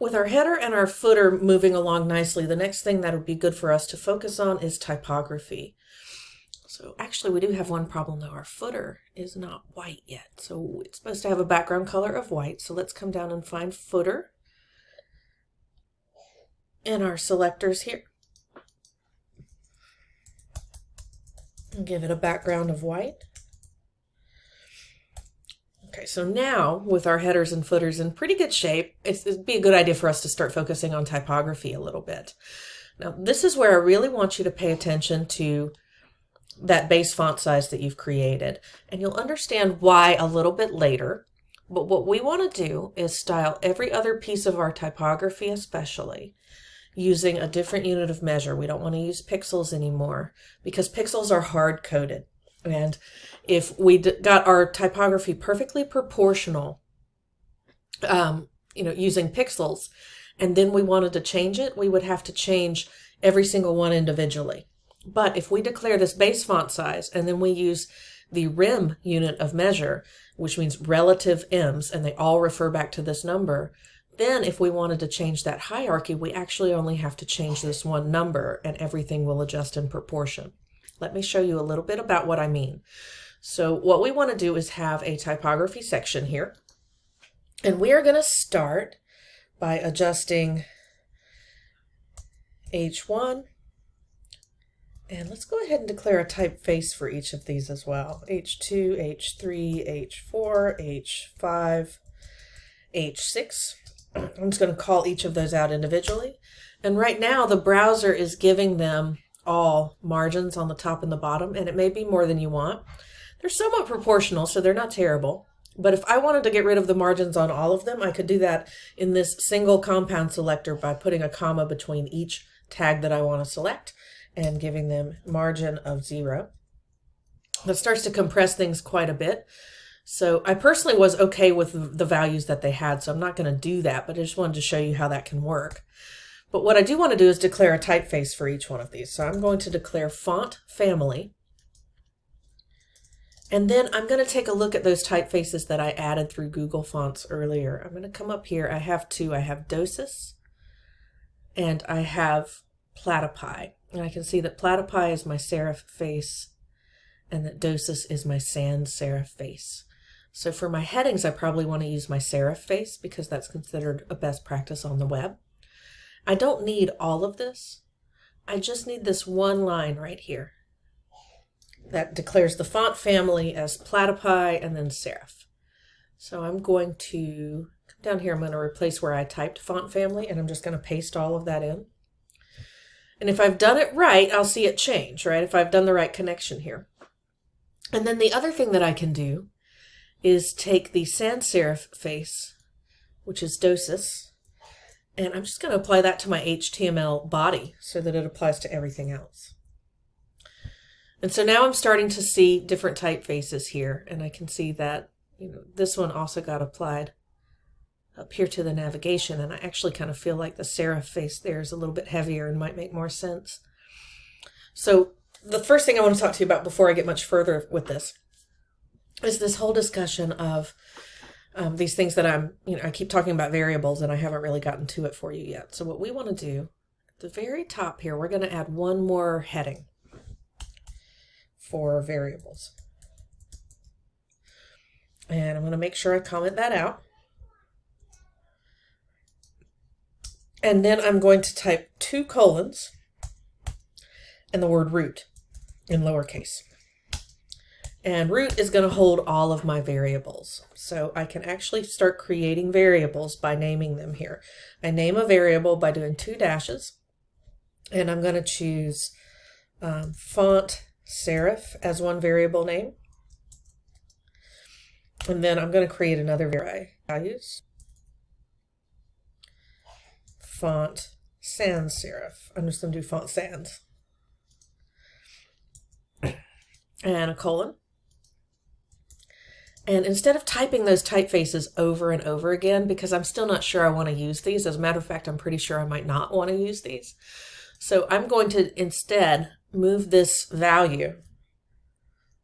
With our header and our footer moving along nicely, the next thing that would be good for us to focus on is typography. So actually we do have one problem though. Our footer is not white yet. So it's supposed to have a background color of white. So let's come down and find footer in our selectors here. And give it a background of white. Okay, so now with our headers and footers in pretty good shape, it'd be a good idea for us to start focusing on typography a little bit. Now, this is where I really want you to pay attention to that base font size that you've created, and you'll understand why a little bit later. But what we want to do is style every other piece of our typography especially using a different unit of measure. We don't want to use pixels anymore because pixels are hard-coded. And if we got our typography perfectly proportional, using pixels, and then we wanted to change it, we would have to change every single one individually. But if we declare this base font size and then we use the rem unit of measure, which means relative ems, and they all refer back to this number, then if we wanted to change that hierarchy, we actually only have to change this one number and everything will adjust in proportion. Let me show you a little bit about what I mean. So what we want to do is have a typography section here. And we are going to start by adjusting H1. And let's go ahead and declare a typeface for each of these as well. H2, H3, H4, H5, H6. I'm just going to call each of those out individually. And right now the browser is giving them all margins on the top and the bottom, and it may be more than you want. They're somewhat proportional, so they're not terrible. But if I wanted to get rid of the margins on all of them, I could do that in this single compound selector by putting a comma between each tag that I want to select and giving them margin of 0. That starts to compress things quite a bit. So I personally was okay with the values that they had, so I'm not going to do that, but I just wanted to show you how that can work. But what I do want to do is declare a typeface for each one of these. So I'm going to declare font family. And then I'm going to take a look at those typefaces that I added through Google Fonts earlier. I'm going to come up here. I have two. I have Dosis and I have Platypi. And I can see that Platypi is my serif face and that Dosis is my sans serif face. So for my headings, I probably want to use my serif face because that's considered a best practice on the web. I don't need all of this. I just need this one line right here that declares the font family as Platypi and then serif. So I'm going to come down here. I'm going to replace where I typed font family, and I'm just going to paste all of that in. And if I've done it right, I'll see it change, right? If I've done the right connection here. And then the other thing that I can do is take the sans serif face, which is Dosis, and I'm just going to apply that to my HTML body so that it applies to everything else. And so now I'm starting to see different typefaces here, and I can see that this one also got applied up here to the navigation, and I actually kind of feel like the serif face there is a little bit heavier and might make more sense. So the first thing I want to talk to you about before I get much further with this is this whole discussion of these things that I keep talking about variables and I haven't really gotten to it for you yet. So what we want to do at the very top here, we're going to add one more heading for variables. And I'm going to make sure I comment that out. And then I'm going to type 2 colons and the word root in lowercase. And root is going to hold all of my variables. So I can actually start creating variables by naming them here. I name a variable by doing 2 dashes. And I'm going to choose font serif as one variable name. And then I'm going to create another values. Font sans serif. I'm just going to do font sans. And a colon. And instead of typing those typefaces over and over again, because I'm still not sure I want to use these, as a matter of fact, I'm pretty sure I might not want to use these. So I'm going to instead move this value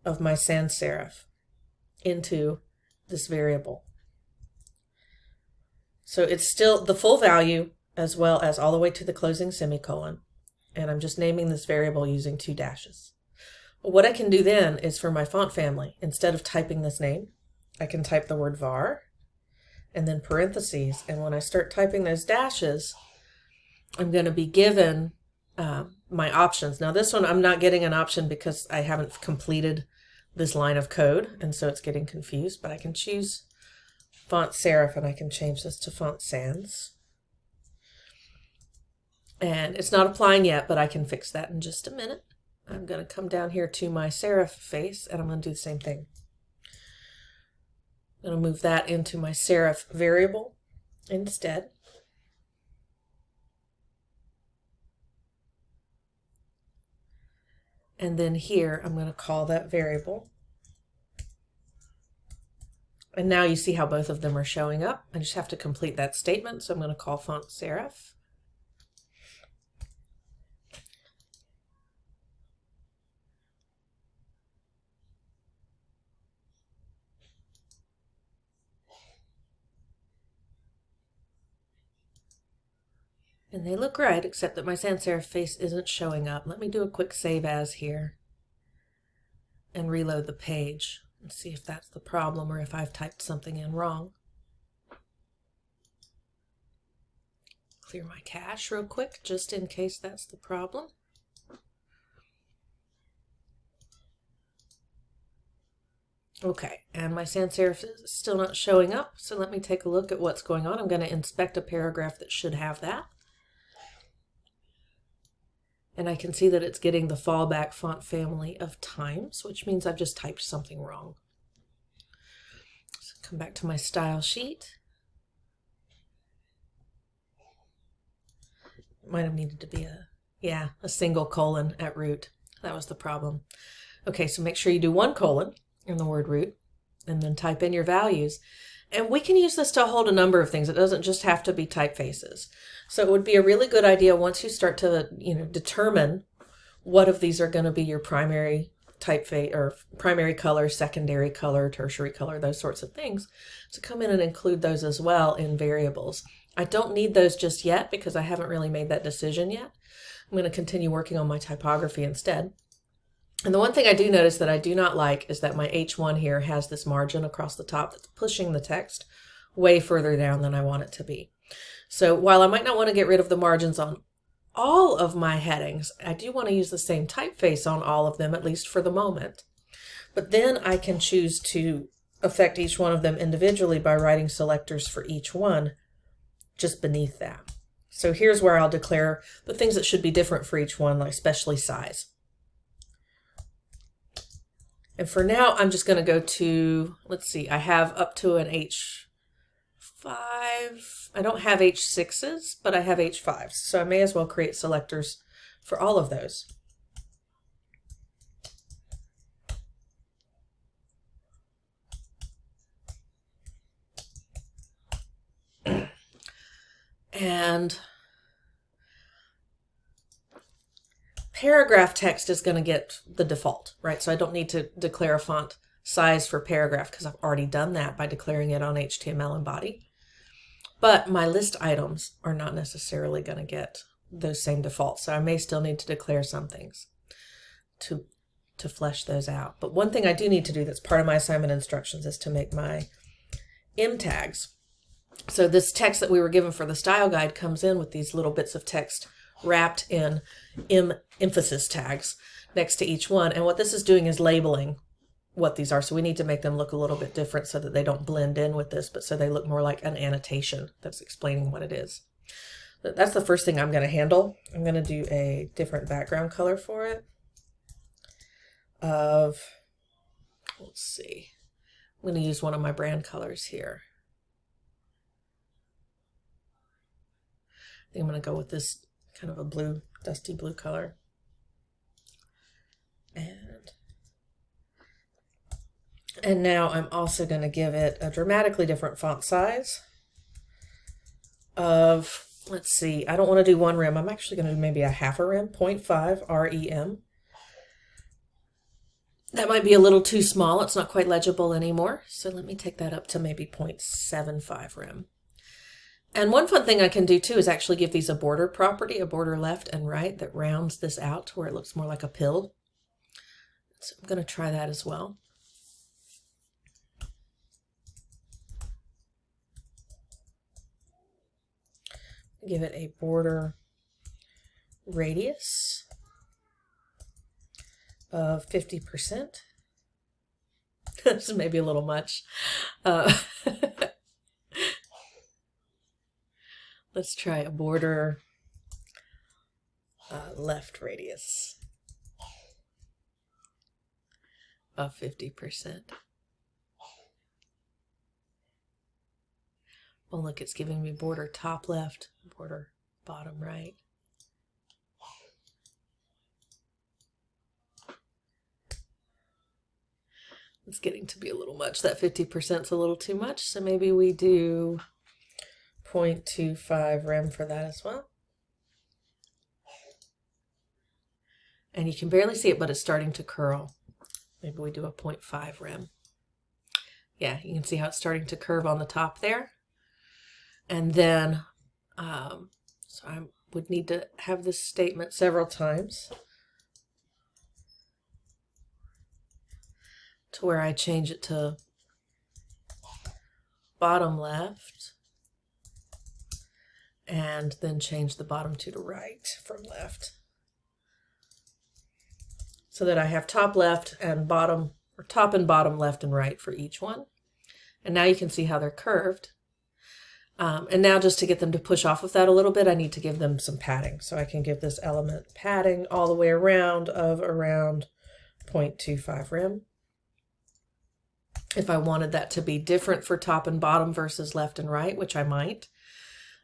of my sans serif into this variable. So it's still the full value as well as all the way to the closing semicolon. And I'm just naming this variable using 2 dashes. What I can do then is for my font family, instead of typing this name, I can type the word var and then parentheses. And when I start typing those dashes, I'm going to be given my options. Now this one, I'm not getting an option because I haven't completed this line of code, and so it's getting confused, but I can choose font serif and I can change this to font sans. And it's not applying yet, but I can fix that in just a minute. I'm going to come down here to my serif face and I'm going to do the same thing. I'm going to move that into my serif variable instead. And then here, I'm going to call that variable. And now you see how both of them are showing up. I just have to complete that statement. So I'm going to call font serif. And they look right, except that my sans serif face isn't showing up. Let me do a quick save as here and reload the page and see if that's the problem or if I've typed something in wrong. Clear my cache real quick, just in case that's the problem. Okay, and my sans serif is still not showing up, so let me take a look at what's going on. I'm going to inspect a paragraph that should have that. And I can see that it's getting the fallback font family of Times, which means I've just typed something wrong. So come back to my style sheet. Might have needed to be a single colon at root. That was the problem. Okay, so make sure you do 1 colon in the word root and then type in your values. And we can use this to hold a number of things. It doesn't just have to be typefaces. So it would be a really good idea once you start to determine what of these are going to be your primary typeface or primary color, secondary color, tertiary color, those sorts of things, to come in and include those as well in variables. I don't need those just yet because I haven't really made that decision yet. I'm going to continue working on my typography instead. And the one thing I do notice that I do not like is that my H1 here has this margin across the top that's pushing the text way further down than I want it to be. So while I might not want to get rid of the margins on all of my headings, I do want to use the same typeface on all of them, at least for the moment. But then I can choose to affect each one of them individually by writing selectors for each one just beneath that. So here's where I'll declare the things that should be different for each one, like especially size. And for now, I'm just going to go to, let's see, I have up to an H5. I don't have H6s, but I have H5s. So I may as well create selectors for all of those. And paragraph text is going to get the default, right? So I don't need to declare a font size for paragraph because I've already done that by declaring it on HTML and body. But my list items are not necessarily going to get those same defaults. So I may still need to declare some things to flesh those out. But one thing I do need to do that's part of my assignment instructions is to make my M tags. So this text that we were given for the style guide comes in with these little bits of text wrapped in emphasis tags next to each one. And what this is doing is labeling what these are. So we need to make them look a little bit different so that they don't blend in with this, but so they look more like an annotation that's explaining what it is. But that's the first thing I'm going to handle. I'm going to do a different background color for it of, let's see, I'm going to use one of my brand colors here. I think I'm going to go with this kind of a blue, dusty blue color. And now I'm also going to give it a dramatically different font size of, let's see, I don't want to do 1 rem. I'm actually going to do maybe a half a rem, 0.5 rem. That might be a little too small. It's not quite legible anymore. So let me take that up to maybe 0.75 rem. And one fun thing I can do too is actually give these a border property, a border left and right that rounds this out to where it looks more like a pill. So I'm going to try that as well. Give it a border radius of 50%. This is maybe a little much. Let's try a border left radius of 50%. Oh, look, it's giving me border top left, border bottom right. It's getting to be a little much. That 50% is a little too much, so maybe we do 0.25 rem for that as well. And you can barely see it, but it's starting to curl. Maybe we do a 0.5 rem. Yeah, you can see how it's starting to curve on the top there. And then, so I would need to have this statement several times to where I change it to bottom left and then change the bottom two to right from left, so that I have top left and bottom, or top and bottom left and right for each one. And now you can see how they're curved. And now just to get them to push off of that a little bit, I need to give them some padding. So I can give this element padding all the way around of around 0.25 rem. If I wanted that to be different for top and bottom versus left and right, which I might,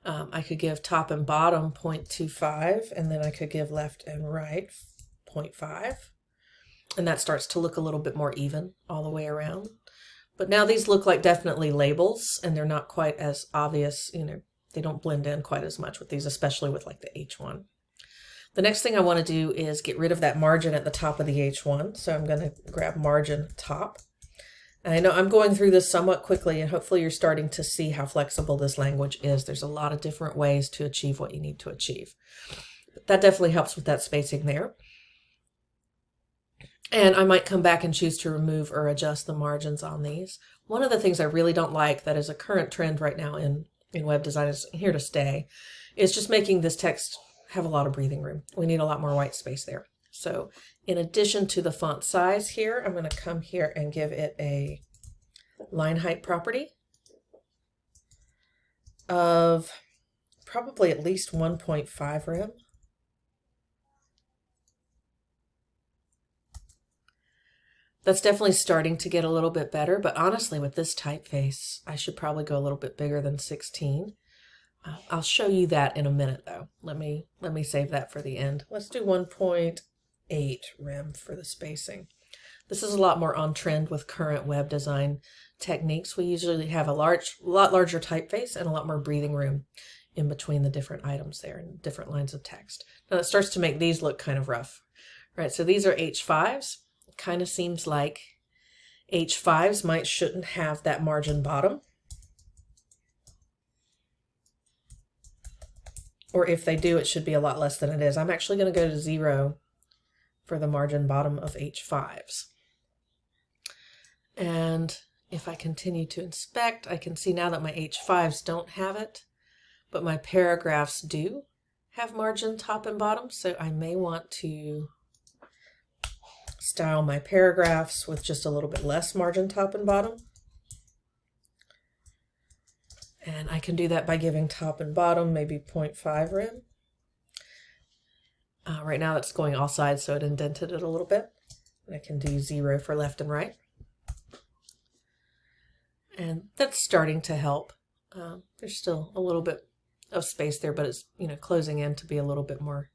I could give top and bottom 0.25, and then I could give left and right 0.5. And that starts to look a little bit more even all the way around. But now these look like definitely labels, and they're not quite as obvious, you know, they don't blend in quite as much with these, especially with like the H1. The next thing I want to do is get rid of that margin at the top of the H1. So I'm going to grab margin top. And I know I'm going through this somewhat quickly, and hopefully you're starting to see how flexible this language is. There's a lot of different ways to achieve what you need to achieve. But that definitely helps with that spacing there. And I might come back and choose to remove or adjust the margins on these. One of the things I really don't like that is a current trend right now in web design, is here to stay, is just making this text have a lot of breathing room. We need a lot more white space there. So in addition to the font size here, I'm going to come here and give it a line height property of probably at least 1.5 rem. That's definitely starting to get a little bit better, but honestly with this typeface, I should probably go a little bit bigger than 16. I'll show you that in a minute though. Let me save that for the end. Let's do 1.8 rem for the spacing. This is a lot more on trend with current web design techniques. We usually have a lot larger typeface and a lot more breathing room in between the different items there and different lines of text. Now it starts to make these look kind of rough, right? So these are H5s. Kind of seems like H5s shouldn't have that margin bottom. Or if they do, it should be a lot less than it is. I'm actually going to go to 0 for the margin bottom of H5s. And if I continue to inspect, I can see now that my H5s don't have it, but my paragraphs do have margin top and bottom. So I may want to style my paragraphs with just a little bit less margin top and bottom. And I can do that by giving top and bottom maybe 0.5 rem. Right now it's going all sides, so it indented it a little bit. And I can do 0 for left and right. And that's starting to help. There's still a little bit of space there, but it's, you know, closing in to be a little bit more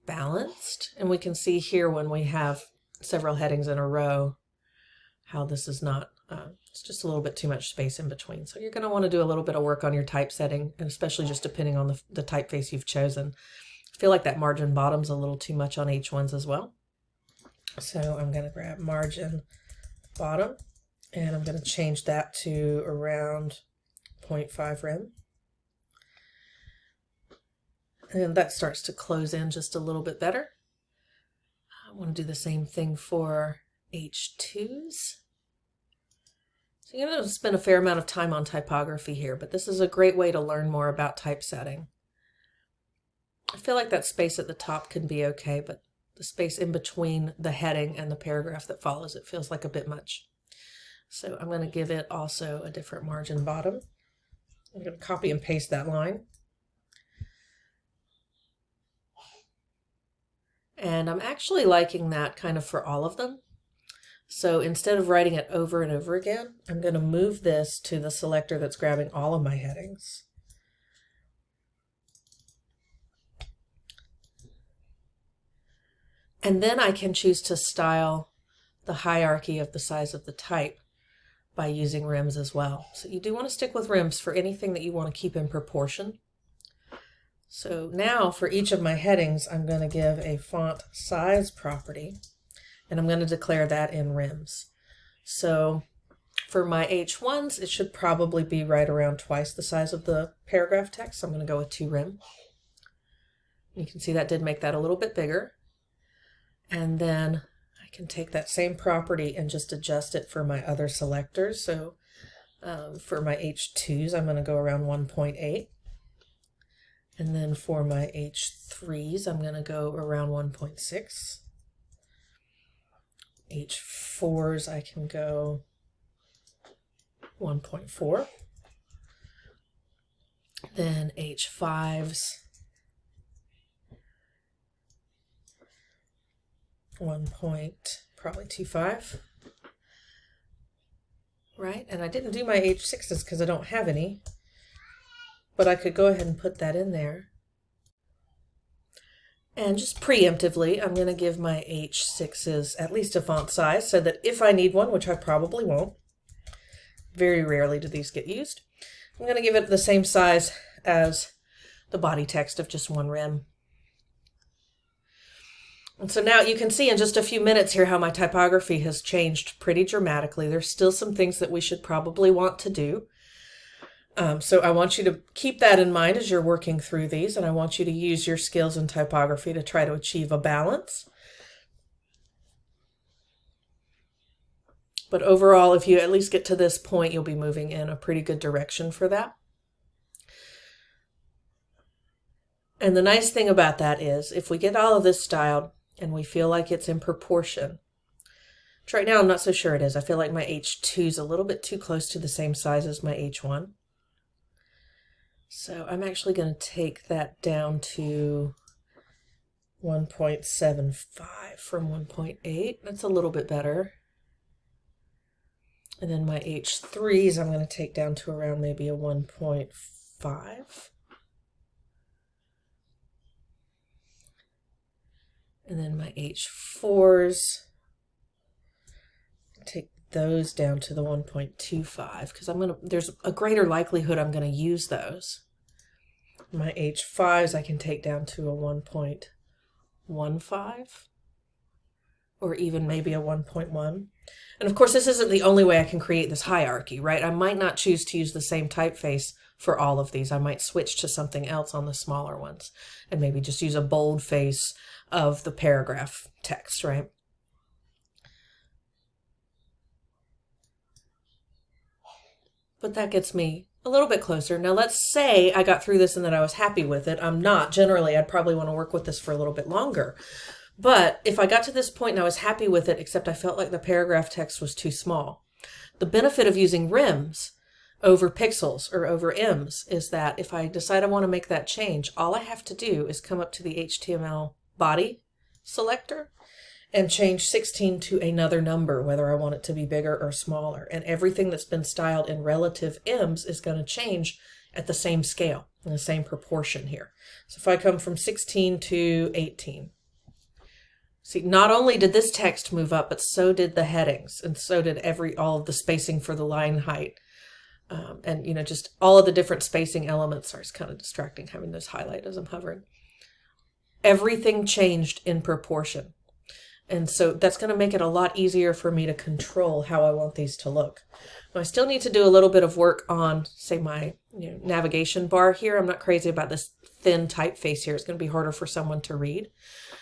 balanced. And we can see here when we have several headings in a row how this is not, it's just a little bit too much space in between. So you're going to want to do a little bit of work on your typesetting, and especially just depending on the typeface you've chosen. I feel like that margin bottom's a little too much on H1s as well. So I'm going to grab margin bottom, and I'm going to change that to around 0.5 rem. And that starts to close in just a little bit better. I want to do the same thing for H2s. So you're going to spend a fair amount of time on typography here, but this is a great way to learn more about typesetting. I feel like that space at the top can be okay, but the space in between the heading and the paragraph that follows it feels like a bit much. So I'm going to give it also a different margin bottom. I'm going to copy and paste that line. And I'm actually liking that kind of for all of them. So instead of writing it over and over again, I'm going to move this to the selector that's grabbing all of my headings. And then I can choose to style the hierarchy of the size of the type by using rims as well. So you do want to stick with rims for anything that you want to keep in proportion. So now for each of my headings, I'm going to give a font size property, and I'm going to declare that in rims. So for my H1s, it should probably be right around twice the size of the paragraph text. So I'm going to go with 2 rim. You can see that did make that a little bit bigger. And then I can take that same property and just adjust it for my other selectors. So for my H2s, I'm going to go around 1.8. And then for my H3s, I'm going to go around 1.6. H4s, I can go 1.4. Then H5s, 1.25. Right? And I didn't do my H6s because I don't have any. But I could go ahead and put that in there. And just preemptively, I'm going to give my H6s at least a font size so that if I need one, which I probably won't, very rarely do these get used, I'm going to give it the same size as the body text of just 1 rim. And so now you can see in just a few minutes here how my typography has changed pretty dramatically. There's still some things that we should probably want to do. So I want you to keep that in mind as you're working through these, and I want you to use your skills in typography to try to achieve a balance. But overall, if you at least get to this point, you'll be moving in a pretty good direction for that. And the nice thing about that is if we get all of this styled and we feel like it's in proportion, which right now I'm not so sure it is. I feel like my H2 is a little bit too close to the same size as my H1. So I'm actually going to take that down to 1.75 from 1.8. That's a little bit better. And then my H3s I'm going to take down to around maybe a 1.5. And then my H4s, take those down to the 1.25 because there's a greater likelihood I'm going to use those. My H5s I can take down to a 1.15 or even maybe a 1.1. And of course, this isn't the only way I can create this hierarchy, right? I might not choose to use the same typeface for all of these. I might switch to something else on the smaller ones and maybe just use a bold face of the paragraph text, right? But that gets me a little bit closer. Now let's say I got through this and that I was happy with it. I'm not. Generally, I'd probably want to work with this for a little bit longer. But if I got to this point and I was happy with it, except I felt like the paragraph text was too small, the benefit of using rims over pixels or over M's is that if I decide I want to make that change, all I have to do is come up to the HTML body selector and change 16 to another number, whether I want it to be bigger or smaller. And everything that's been styled in relative M's is going to change at the same scale, in the same proportion here. So if I come from 16 to 18, see, not only did this text move up, but so did the headings, and so did all of the spacing for the line height. And, just all of the different spacing elements. Sorry, it's kind of distracting having those highlight as I'm hovering. Everything changed in proportion. And so that's going to make it a lot easier for me to control how I want these to look. Now, I still need to do a little bit of work on, say, my navigation bar here. I'm not crazy about this thin typeface here. It's going to be harder for someone to read.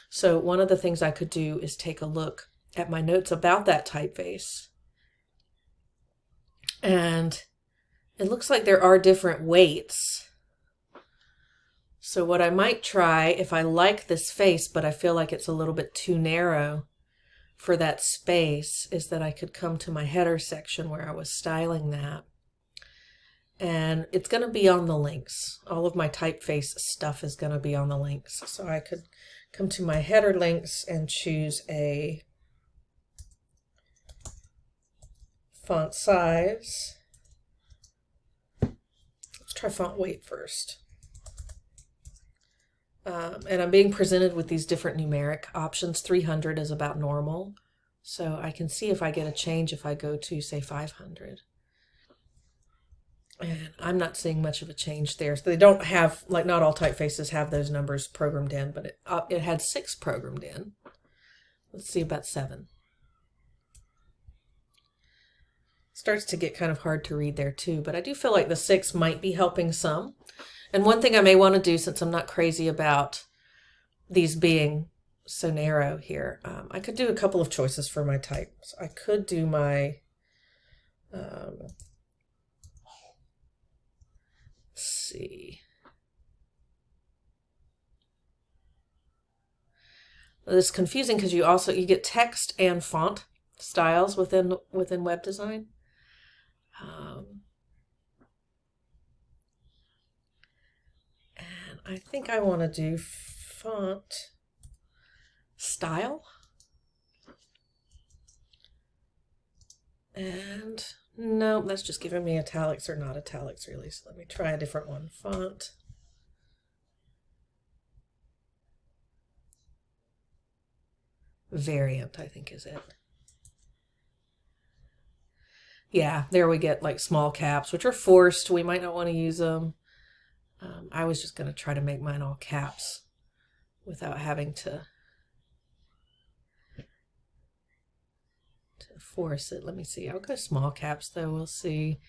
So one of the things I could do is take a look at my notes about that typeface. And it looks like there are different weights. So what I might try, if I like this face, but I feel like it's a little bit too narrow for that space, is that I could come to my header section where I was styling that. And it's going to be on the links. All of my typeface stuff is going to be on the links. So I could come to my header links and choose a font size. Let's try font weight first. And I'm being presented with these different numeric options. 300 is about normal. So I can see if I get a change if I go to, say, 500. And I'm not seeing much of a change there. So they don't have, like, not all typefaces have those numbers programmed in, but it had 6 programmed in. Let's see about 7. Starts to get kind of hard to read there too, but I do feel like the 6 might be helping some. And one thing I may want to do, since I'm not crazy about these being so narrow here, I could do a couple of choices for my type. So I could do my, let's see. This is confusing because you get text and font styles within web design. And I think I want to do font style. And no, that's just giving me italics or not italics really. So let me try a different one. Font. Variant, I think is it. Yeah, there we get like small caps, which are forced. We might not want to use them. I was just going to try to make mine all caps without having to force it. Let me see. I'll go small caps though. We'll see.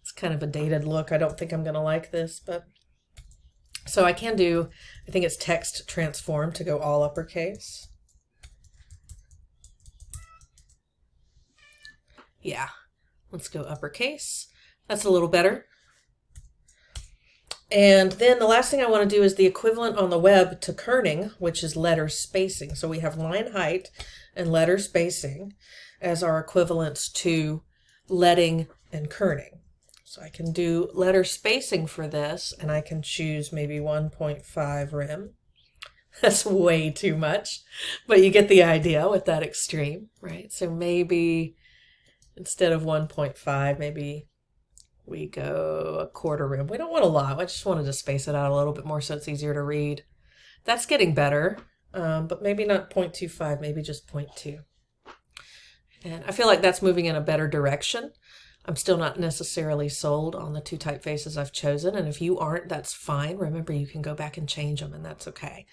It's kind of a dated look. I don't think I'm going to like this, but so I can do, I think it's text transform to go all uppercase. Yeah, let's go uppercase. That's a little better. And then the last thing I want to do is the equivalent on the web to kerning, which is letter spacing. So we have line height and letter spacing as our equivalents to leading and kerning. So I can do letter spacing for this, and I can choose maybe 1.5 rem. That's way too much, but you get the idea with that extreme, right? So maybe instead of 1.5, maybe we go 1/4 rem. We don't want a lot. I just wanted to space it out a little bit more so it's easier to read. That's getting better, but maybe not 0.25, maybe just 0.2. And I feel like that's moving in a better direction. I'm still not necessarily sold on the 2 typefaces I've chosen, and if you aren't, that's fine. Remember, you can go back and change them, and that's okay.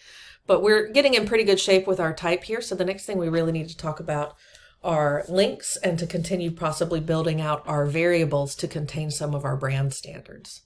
But we're getting in pretty good shape with our type here, so the next thing we really need to talk about are links and to continue possibly building out our variables to contain some of our brand standards.